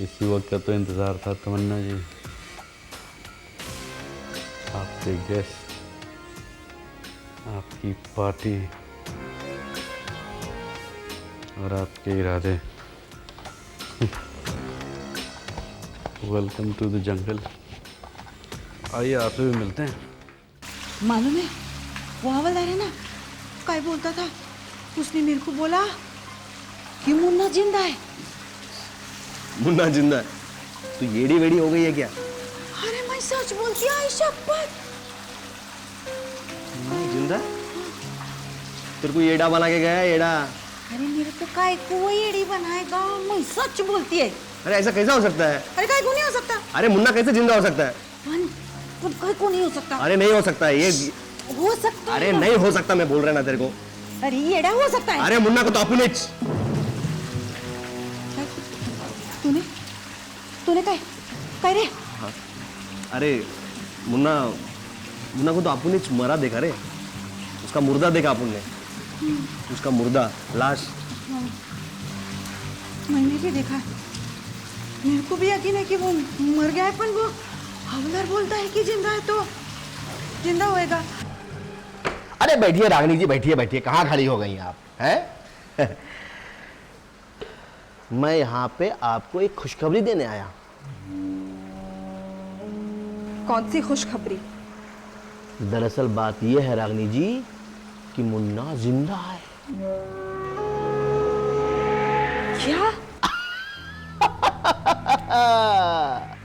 इसी वक्त का तो इंतज़ार था तमन्ना जी। आपके गेस्ट, आपकी पार्टी और आपके इरादे। Welcome to the jungle. आइए आपसे भी मिलते हैं। मालूम है वो हवलदार है ना, काय बोलता था, उसने मेरे को बोला कि मुन्ना जिंदा है। मुन्ना जिंदा है? तो येड़ी वेड़ी हो गई है क्या? अरे मैं सच बोलती हूँ शपथ। जिंदा? तेरे को येड़ा बना के गया है, येड़ा? अरे मेरे को काय को वो येड़ी बनाएगा, मैं सच बोलती है। अरे ऐसा कैसा हो सकता है? अरे काय को नहीं हो सकता। अरे मुन्ना कैसे जिंदा हो सकता है? काय को नहीं हो सकता। अरे नहीं हो सकता है ये। हो सकता है। अरे नहीं हो सकता, मैं बोल रहा ना तेरे को। अरे येड़ा हो सकता है। अरे मुन्ना को तो अपुनेच। तूने तूने काय रे? अरे मुन्ना को तो अपुनेच मरा देखा रे, उसका मुर्दा देखा अपन ने, उसका मुर्दा, लाश। मैंने भी देखा, मेरे को भी यकीन है कि वो मर गया है, पर वो हवलदार बोलता है कि जिंदा है तो जिंदा होएगा। अरे बैठिए रागिनी जी, बैठिए बैठिए, कहाँ खड़ी हो गई आप हैं? मैं यहाँ पे आपको एक खुशखबरी देने आया। कौन सी खुशखबरी? दरअसल बात यह है रागिनी जी कि मुन्ना जिंदा है। क्या?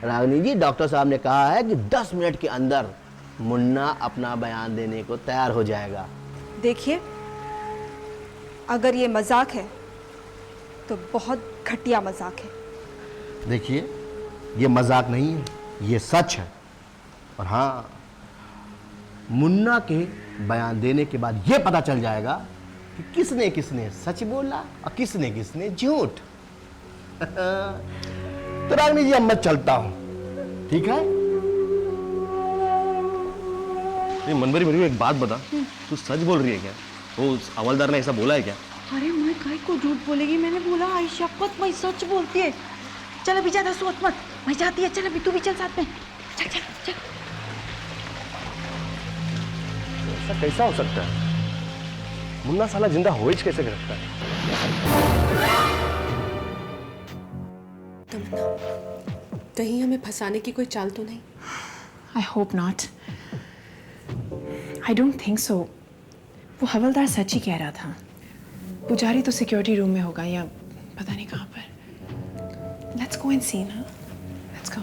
रागिनी जी, डॉक्टर साहब ने कहा है कि 10 मिनट के अंदर मुन्ना अपना बयान देने को तैयार हो जाएगा। देखिए, अगर ये मजाक है तो बहुत घटिया मजाक है। देखिए, ये मजाक नहीं है, ये सच है। और हाँ, मुन्ना के बयान देने के बाद ये पता चल जाएगा कि किसने किसने सच बोला और किसने किसने झूठ। तो रागिनी जी, अब मैं चलता हूं, ठीक है? मनभरी, मेरी एक बात बता, तू सच बोल रही है क्या? वो हवलदार ने ऐसा बोला है क्या? अरे मैं काय को झूठ बोलेगी, मैंने बोला आई शपथ मैं सच बोलती है। चल अभी ज्यादा सोच मत, मैं जाती है। चल अभी तू भी चल साथ में, चल चल चल। ऐसा कैसा हो सकता है? मुन्ना साला जिंदा हो ही कैसे सकता है? कहीं हमें फंसाने की कोई चाल तो नहीं? I hope not. I don't think so. वो हवलदार सच ही कह रहा था। पुजारी तो सिक्योरिटी रूम में होगा या पता नहीं कहाँ पर। Let's go and see ना। Let's go.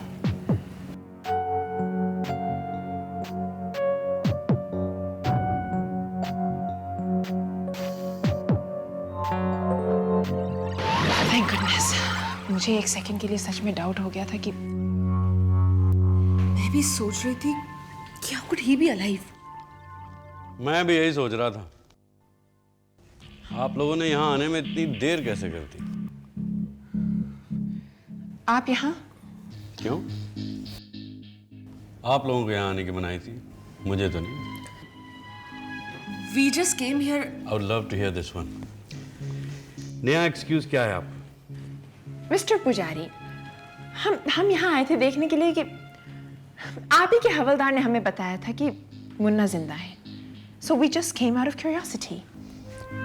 Thank goodness. मुझे एक सेकंड के लिए सच में डाउट हो गया था कि मैं भी सोच रही थी कि how could he be alive? मैं भी यही सोच रहा था, आप लोगों ने यहाँ आने में इतनी देर कैसे कर दी? आप यहाँ? क्यों? आप लोगों को यहाँ आने की मनाही थी, मुझे तो नहीं। We just came here. I would love to hear this one. नया एक्सक्यूज क्या है आप? मिस्टर पुजारी, हम यहाँ आए थे देखने के लिए कि आप ही के हवलदार ने हमें बताया था कि मुन्ना जिंदा है। So we just came out of curiosity.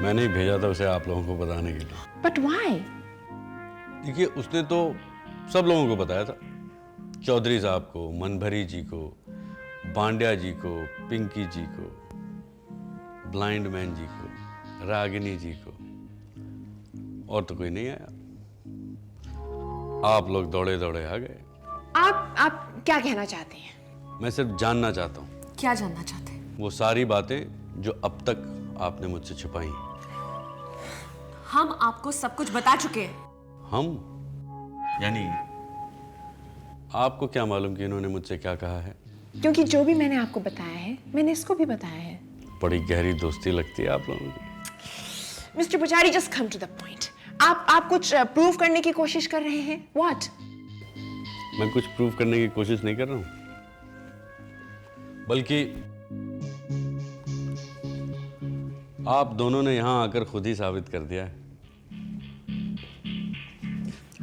मैंने ही भेजा था उसे आप लोगों को बताने के लिए। But why? देखिए, उसने तो सब लोगों को बताया था, चौधरी साहब को, मनभरी जी को, बांड्या जी को, पिंकी जी को, ब्लाइंड मैन जी को, रागिनी जी को, और तो कोई नहीं आया। आप लोग दौड़े दौड़े आ गए। आप क्या कहना चाहते हैं? मैं सिर्फ जानना चाहता हूँ, क्या जानना चाहते हैं? वो सारी बातें जो अब तक आपने मुझसे छुपाई। हम आपको सब कुछ बता चुके हैं। हम? यानी आपको क्या मालूम कि इन्होंने मुझसे क्या कहा है? क्योंकि जो भी मैंने आपको बताया है, मैंने इसको भी बताया है। बड़ी गहरी दोस्ती लगती है आप लोगों की। Mister Pujari, just come to the point. आप कुछ प्रूव करने की कोशिश कर रहे हैं? व्हाट? मैं कुछ प्रूव करने की कोशिश नहीं कर रहा हूं, बल्कि आप दोनों ने यहां आकर खुद ही साबित कर दिया है।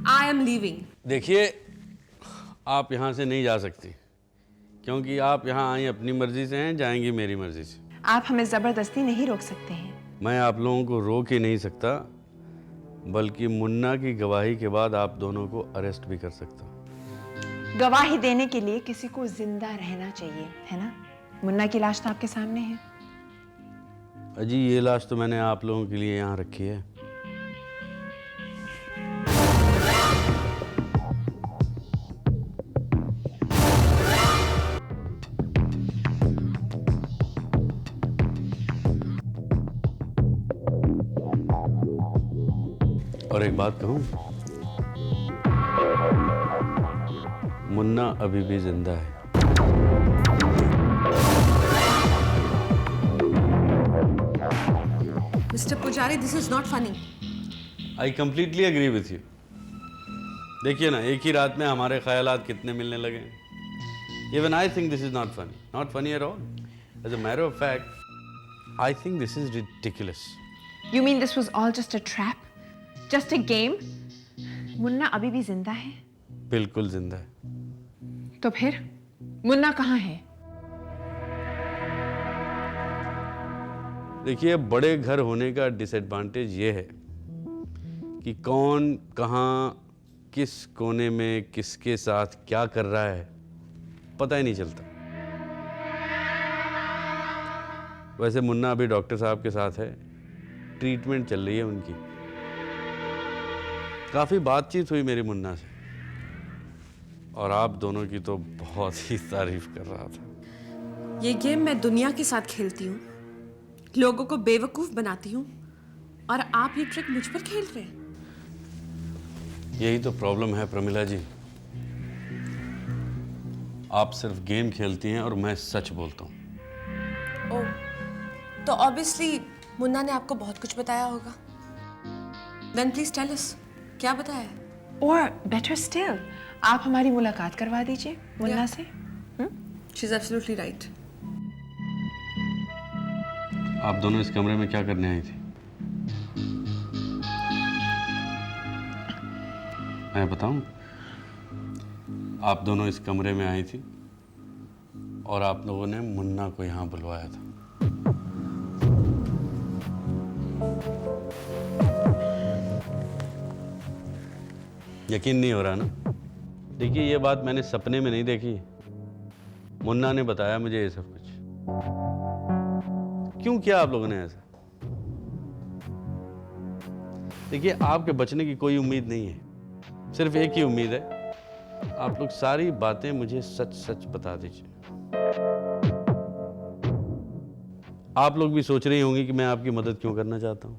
I am leaving. देखिए, आप यहाँ से नहीं जा सकती, क्योंकि आप यहाँ आई अपनी मर्जी से हैं, जाएंगी मेरी मर्जी से। आप हमें जबरदस्ती नहीं रोक सकते हैं। मैं आप लोगों को रोक ही नहीं सकता, बल्कि मुन्ना की गवाही के बाद आप दोनों को अरेस्ट भी कर सकता हूँ। गवाही देने के लिए किसी को जिंदा रहना चाहिए, है ना? मुन्ना की लाश तो आपके सामने है। अजी, ये लाश तो मैंने आप लोगों के लिए यहाँ रखी है। और एक बात कहूं, मुन्ना अभी भी जिंदा है। Mister Pujari, this is not funny. I completely agree with you. देखिए ना, एक ही रात में हमारे ख्यालात कितने मिलने लगे हैं। Even I think this is not funny at all. As a matter of fact, I think this is ridiculous. You mean this was all just a trap? Just a game? Munna अभी भी जिंदा है? बिल्कुल जिंदा है। तो फिर मुन्ना कहाँ है? देखिए, बड़े घर होने का डिसएडवांटेज ये है कि कौन कहाँ, किस कोने में, किसके साथ क्या कर रहा है, पता ही नहीं चलता। वैसे मुन्ना अभी डॉक्टर साहब के साथ है, ट्रीटमेंट चल रही है उनकी। काफ़ी बातचीत हुई मेरी मुन्ना से, और आप दोनों की तो बहुत ही तारीफ कर रहा था। ये गेम मैं दुनिया के साथ खेलती हूँ, लोगों को बेवकूफ बनाती हूँ, और आप ये ट्रिक मुझ पर खेल रहे हैं। यही तो प्रॉब्लम है प्रमिला जी। आप सिर्फ गेम खेलती हैं और मैं सच बोलता हूँ। ओह, तो ऑब्वियसली मुन्ना ने आपको बहुत कुछ बताया होगा। Then please tell us, क्या बताया? Or better still, आप हमारी मुलाकात करवा दीजिए मुन्ना से। She's absolutely right. आप दोनों इस कमरे में क्या करने आई थी? मैं बताऊं? आप दोनों इस कमरे में आई थी और आप लोगों ने मुन्ना को यहां बुलवाया था। यकीन नहीं हो रहा ना? देखिए, ये बात मैंने सपने में नहीं देखी, मुन्ना ने बताया मुझे ये सब कुछ। क्यों किया आप लोगों ने ऐसा? देखिए, आपके बचने की कोई उम्मीद नहीं है, सिर्फ एक ही उम्मीद है, आप लोग सारी बातें मुझे सच सच बता दीजिए। आप लोग भी सोच रही होंगी कि मैं आपकी मदद क्यों करना चाहता हूं,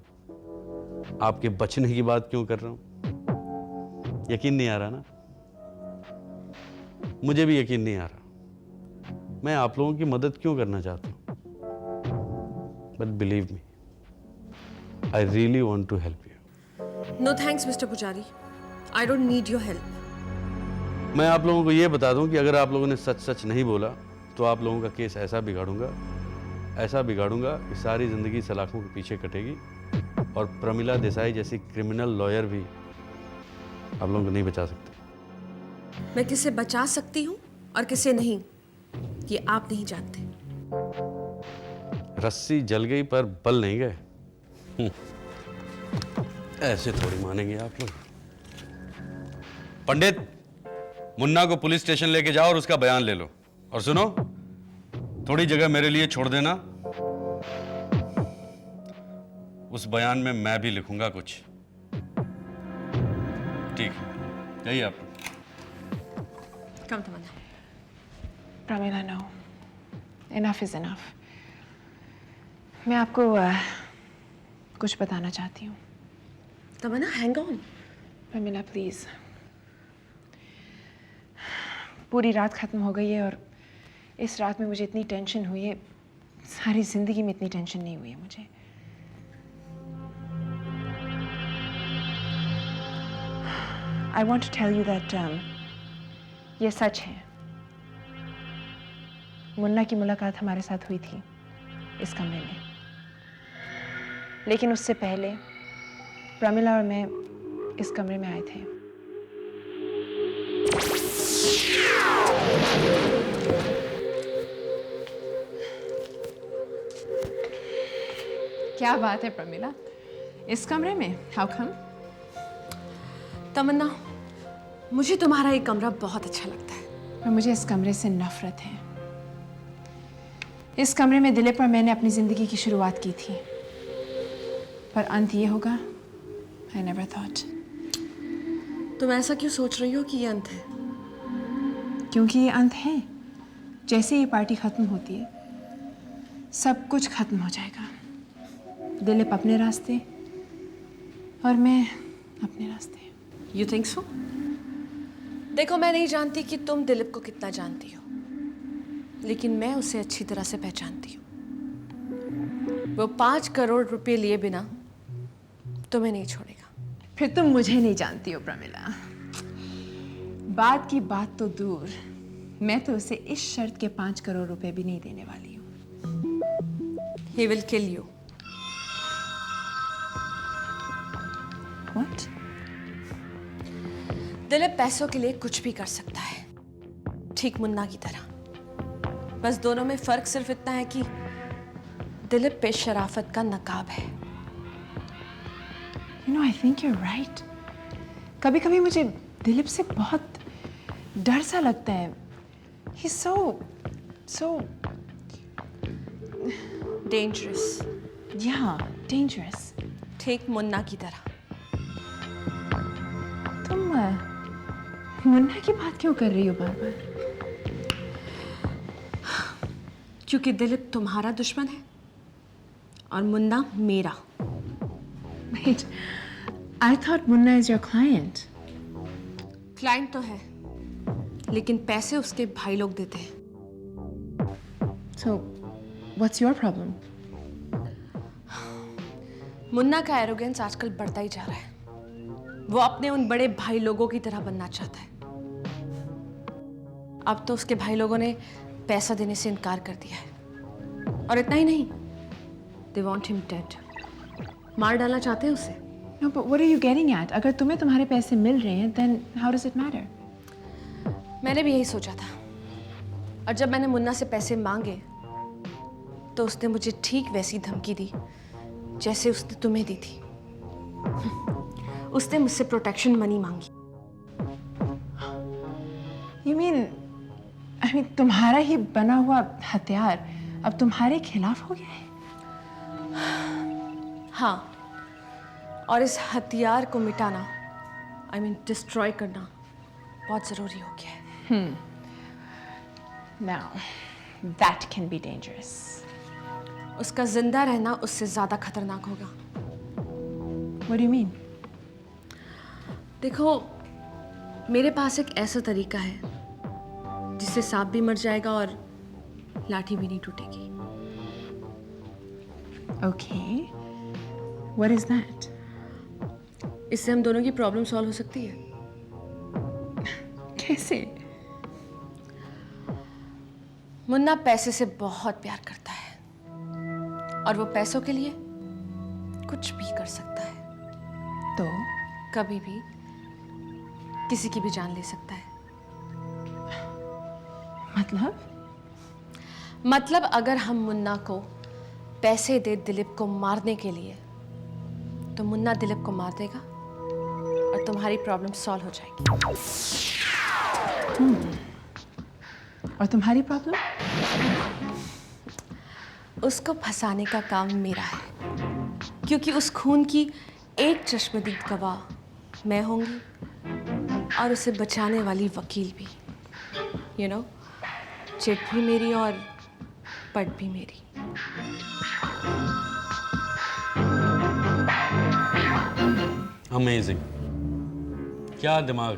आपके बचने की बात क्यों कर रहा हूं। यकीन नहीं आ रहा ना? मुझे भी यकीन नहीं आ रहा। मैं आप लोगों की मदद क्यों करना चाहता हूं, but believe me, I really want to help you. No thanks, Mr. Pujari. I don't need your help. मैं आप लोगों को यह बता दूं कि अगर आप लोगों ने सच सच नहीं बोला तो आप लोगों का केस ऐसा बिगाड़ूंगा कि सारी जिंदगी सलाखों के पीछे कटेगी, और प्रमिला देसाई जैसी क्रिमिनल लॉयर भी आप लोगों को नहीं बचा सकते। मैं किसे बचा सकती हूँ और किसे नहीं, ये आप नहीं जानते। रस्सी जल गई पर बल नहीं गए। ऐसे थोड़ी मानेंगे आप लोग। पंडित, मुन्ना को पुलिस स्टेशन लेके जाओ और उसका बयान ले लो। और सुनो, थोड़ी जगह मेरे लिए छोड़ देना, उस बयान में मैं भी लिखूंगा कुछ। ठीक है, जाइए आप। Come, Tamanna. Pramila, no, enough is enough. मैं आपको कुछ बताना चाहती हूँ। Tamanna, hang on. Pramila please, पूरी रात खत्म हो गई है और इस रात में मुझे इतनी टेंशन हुई है, सारी जिंदगी में इतनी टेंशन नहीं हुई है मुझे। I want to tell you that ये सच है। मुन्ना की मुलाकात हमारे साथ हुई थी इस कमरे में, लेकिन उससे पहले प्रमिला और मैं इस कमरे में आए थे। क्या बात है प्रमिला, इस कमरे में? How come? तमन्ना, मुझे तुम्हारा ये कमरा बहुत अच्छा लगता है। और मुझे इस कमरे से नफरत है। इस कमरे में दिलीप और मैंने अपनी जिंदगी की शुरुआत की थी, पर अंत ये होगा, I never thought। तुम ऐसा क्यों सोच रही हो कि ये अंत है? क्योंकि ये अंत है। जैसे ये पार्टी खत्म होती है, सब कुछ खत्म हो जाएगा। दिलीप अपने रास्ते और मैं अपने रास्ते। You think so? देखो, मैं नहीं जानती कि तुम दिलीप को कितना जानती हो, लेकिन मैं उसे अच्छी तरह से पहचानती हूँ। वो 5 करोड़ रुपए लिए बिना तुम्हें नहीं छोड़ेगा। फिर तुम मुझे नहीं जानती हो प्रमिला। बात की बात तो दूर, मैं तो उसे इस शर्त के 5 करोड़ रुपए भी नहीं देने वाली हूँ। He will kill you. What? Dilip पैसों के लिए कुछ भी कर सकता है, ठीक मुन्ना की तरह। बस दोनों में फर्क सिर्फ इतना है कि दिलीप पे शराफत का नकाब है। You know, I think you're right. कभी-कभी मुझे दिलीप से बहुत डर सा लगता है। He's so Dangerous. yeah, dangerous. ठीक मुन्ना की तरह। तुम मुन्ना की बात क्यों कर रही हो बार-बार? क्योंकि दिलीप तुम्हारा दुश्मन है और मुन्ना मेरा। Wait, I thought Munna is your client. Client तो है, लेकिन पैसे उसके भाई लोग देते हैं। So, what's your problem? Munna का एरोगेंस आजकल बढ़ता ही जा रहा है। वो अपने उन बड़े भाई लोगों की तरह बनना चाहता है। अब तो उसके भाई लोगों ने पैसा देने से इनकार कर दिया है। और इतना ही नहीं, they want him dead. मार डालना चाहते हैं उसे। No, but what are you getting at? अगर तुम्हें तुम्हारे पैसे मिल रहे हैं, then how does it matter? मैंने भी यही सोचा था। और जब मैंने मुन्ना से पैसे मांगे, तो उसने मुझे ठीक वैसी धमकी दी जैसे उसने तुम्हें दी थी। उसने मुझसे प्रोटेक्शन मनी मांगी। You mean तुम्हारा ही बना हुआ हथियार अब तुम्हारे खिलाफ हो गया है? हाँ, और इस हथियार को मिटाना, डिस्ट्रॉय करना बहुत जरूरी हो गया है। Now, that can be dangerous. उसका जिंदा रहना उससे ज्यादा खतरनाक होगा। What do you mean? देखो, मेरे पास एक ऐसा तरीका है जिससे सांप भी मर जाएगा और लाठी भी नहीं टूटेगी। Okay. What is that? इससे हम दोनों की प्रॉब्लम सॉल्व हो सकती है। कैसे? मुन्ना पैसे से बहुत प्यार करता है और वो पैसों के लिए कुछ भी कर सकता है। तो कभी भी किसी की भी जान ले सकता है। मतलब अगर हम मुन्ना को पैसे दे दिलीप को मारने के लिए, तो मुन्ना दिलीप को मार देगा और तुम्हारी प्रॉब्लम सॉल्व हो जाएगी। और तुम्हारी प्रॉब्लम? उसको फंसाने का काम मेरा है, क्योंकि उस खून की एक चश्मदीद गवाह मैं होंगी और उसे बचाने वाली वकील भी। You know, चिट भी मेरी और पट भी मेरी। अमेजिंग, क्या दिमाग,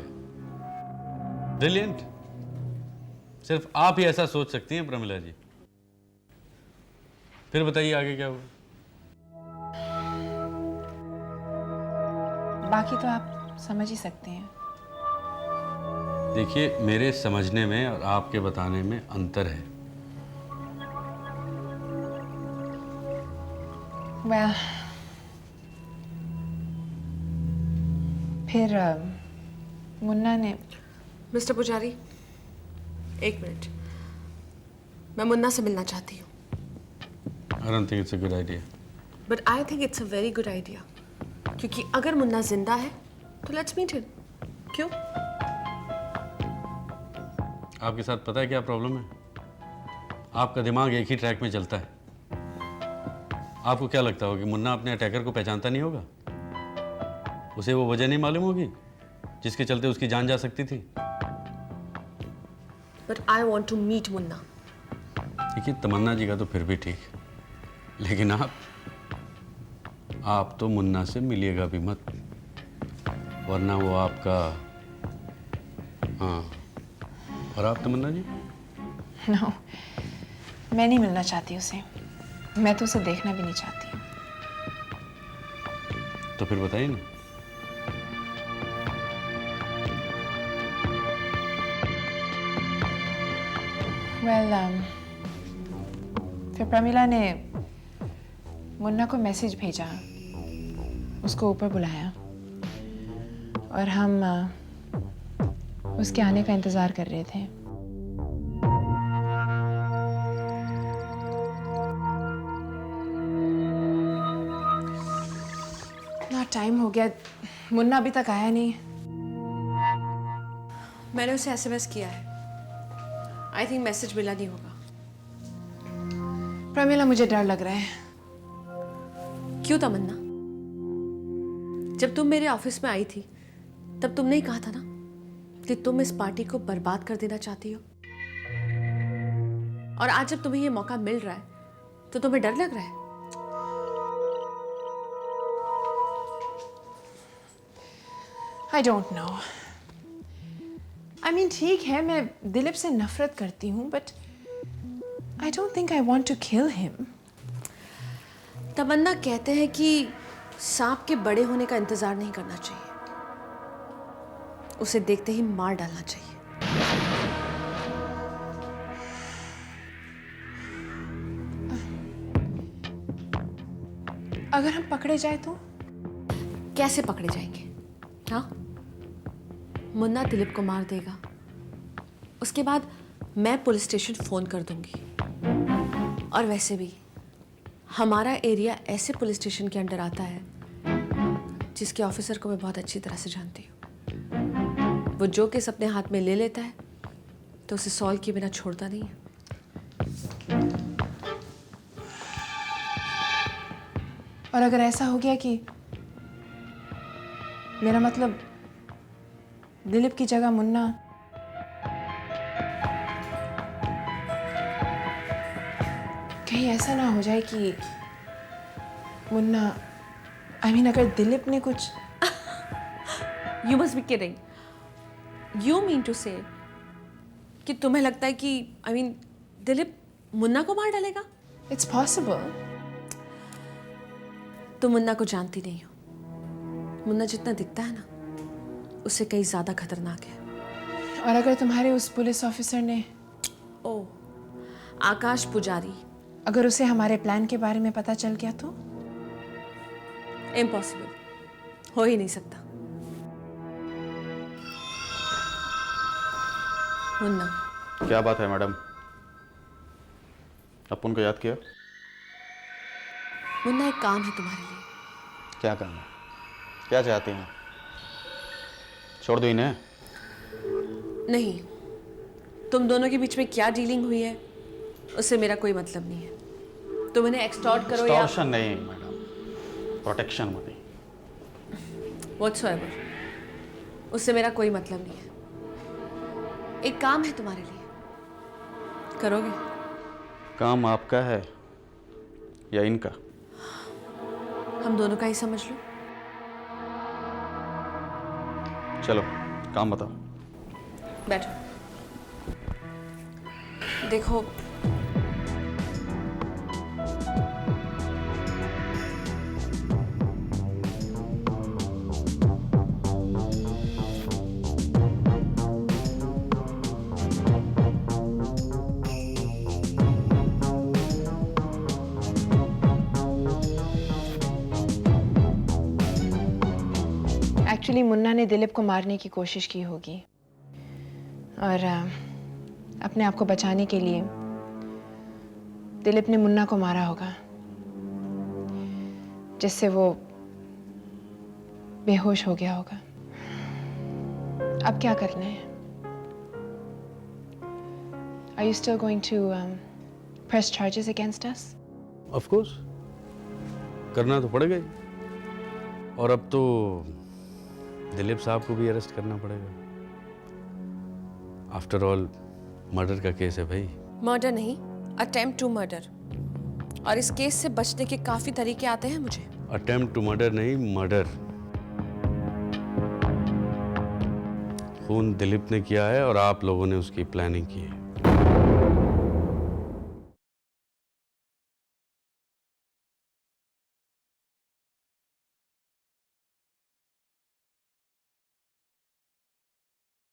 ब्रिलियंट। सिर्फ आप ही ऐसा सोच सकती हैं प्रमिला जी। फिर बताइए आगे क्या हुआ। बाकी तो आप समझ ही सकते हैं। देखिए, मेरे समझने में और आपके बताने में अंतर है। Well, फिर मुन्ना ने मिस्टर पुजारी, एक मिनट, मैं मुन्ना से मिलना चाहती हूँ। I don't think it's a good idea. But I think it's a very good idea, क्योंकि अगर मुन्ना जिंदा है तो लेट्स मीट हिम। क्यों? आपके साथ पता है क्या प्रॉब्लम है? आपका दिमाग एक ही ट्रैक में चलता है। आपको क्या लगता होगा कि मुन्ना अपने अटैकर को पहचानता नहीं होगा? उसे वो वजह नहीं मालूम होगी जिसके चलते उसकी जान जा सकती थी? But I want to meet Munna. देखिए, तमन्ना जी का तो फिर भी ठीक, लेकिन आप तो मुन्ना से मिलिएगा भी मत, वरना वो आपका। हाँ, और आप तमन्ना जी? नो, मैं नहीं मिलना चाहती उसे। मैं तो उसे देखना भी नहीं चाहती हूँ। तो फिर बताइए ना। फिर प्रमिला ने मुन्ना को मैसेज भेजा, उसको ऊपर बुलाया और हम उसके आने का इंतज़ार कर रहे थे। इतना टाइम हो गया, मुन्ना अभी तक आया नहीं। मैंने उसे एसएमएस किया है, आई थिंक मैसेज मिला नहीं होगा। प्रमिला, मुझे डर लग रहा है। क्यों तमन्ना? जब तुम मेरे ऑफिस में आई थी तब तुमने ही कहा था ना कि तुम इस पार्टी को बर्बाद कर देना चाहती हो, और आज जब तुम्हें ये मौका मिल रहा है तो तुम्हें डर लग रहा है? I don't know. I mean, ठीक है, मैं दिलीप से नफरत करती हूँ, but I don't think I want to kill him. Tamanna कहते हैं कि सांप के बड़े होने का इंतजार नहीं करना चाहिए, उसे देखते ही मार डालना चाहिए। अगर हम पकड़े जाए तो? कैसे पकड़े जाएंगे? हाँ, मुन्ना दिलीप को मार देगा, उसके बाद मैं पुलिस स्टेशन फोन कर दूंगी। और वैसे भी हमारा एरिया ऐसे पुलिस स्टेशन के अंडर आता है जिसके ऑफिसर को मैं बहुत अच्छी तरह से जानती हूँ। वो जो केस अपने हाथ में ले लेता है तो उसे सॉल्व किए बिना छोड़ता नहीं है। और अगर ऐसा हो गया कि, मेरा मतलब दिलीप की जगह मुन्ना, कहीं ऐसा ना हो जाए कि मुन्ना, आई मीन अगर दिलीप ने कुछ। You must be kidding. You mean to say कि तुम्हें लगता है कि दिलीप मुन्ना को मार डालेगा? It's possible. तुम मुन्ना को जानती नहीं हो। मुन्ना जितना दिखता है ना, उससे कहीं ज्यादा खतरनाक है। और अगर तुम्हारे उस पुलिस ऑफिसर ने, ओ, आकाश पुजारी, अगर उसे हमारे प्लान के बारे में पता चल गया तो? इम्पॉसिबल, हो ही नहीं सकता। मुन्ना, क्या बात है मैडम, अपन को याद किया? मुन्ना, एक काम है तुम्हारे लिए। क्या काम है? क्या चाहती हैं? छोड़ दो इन्हें। नहीं, तुम दोनों के बीच में क्या डीलिंग हुई है उससे मेरा कोई मतलब नहीं है। तुम इन्हें एक्सटॉर्ट करो या एक्सटॉर्शन नहीं मैडम, प्रोटेक्शन मनी। व्हाट्सएवर, उससे मेरा कोई मतलब नहीं है। एक काम है तुम्हारे लिए, करोगे? काम आपका है या इनका? हम दोनों का ही समझ लो। चलो काम बताओ। बैठो। देखो, एक्चुअली मुन्ना ने दिलीप को मारने की कोशिश की होगी और अपने आप को बचाने के लिए दिलीप ने मुन्ना को मारा होगा, जिससे वो बेहोश हो गया होगा। अब क्या करना है? Are you still going to press charges against us? Of course करना तो पड़ेगा ही, और अब तो दिलीप साहब को भी अरेस्ट करना पड़ेगा। आफ्टर ऑल मर्डर का केस है भाई। मर्डर नहीं, अटेम्प्ट टू मर्डर। और इस केस से बचने के काफ़ी तरीके आते हैं मुझे। अटेम्प्ट टू मर्डर नहीं, मर्डर। खून दिलीप ने किया है और आप लोगों ने उसकी प्लानिंग की है।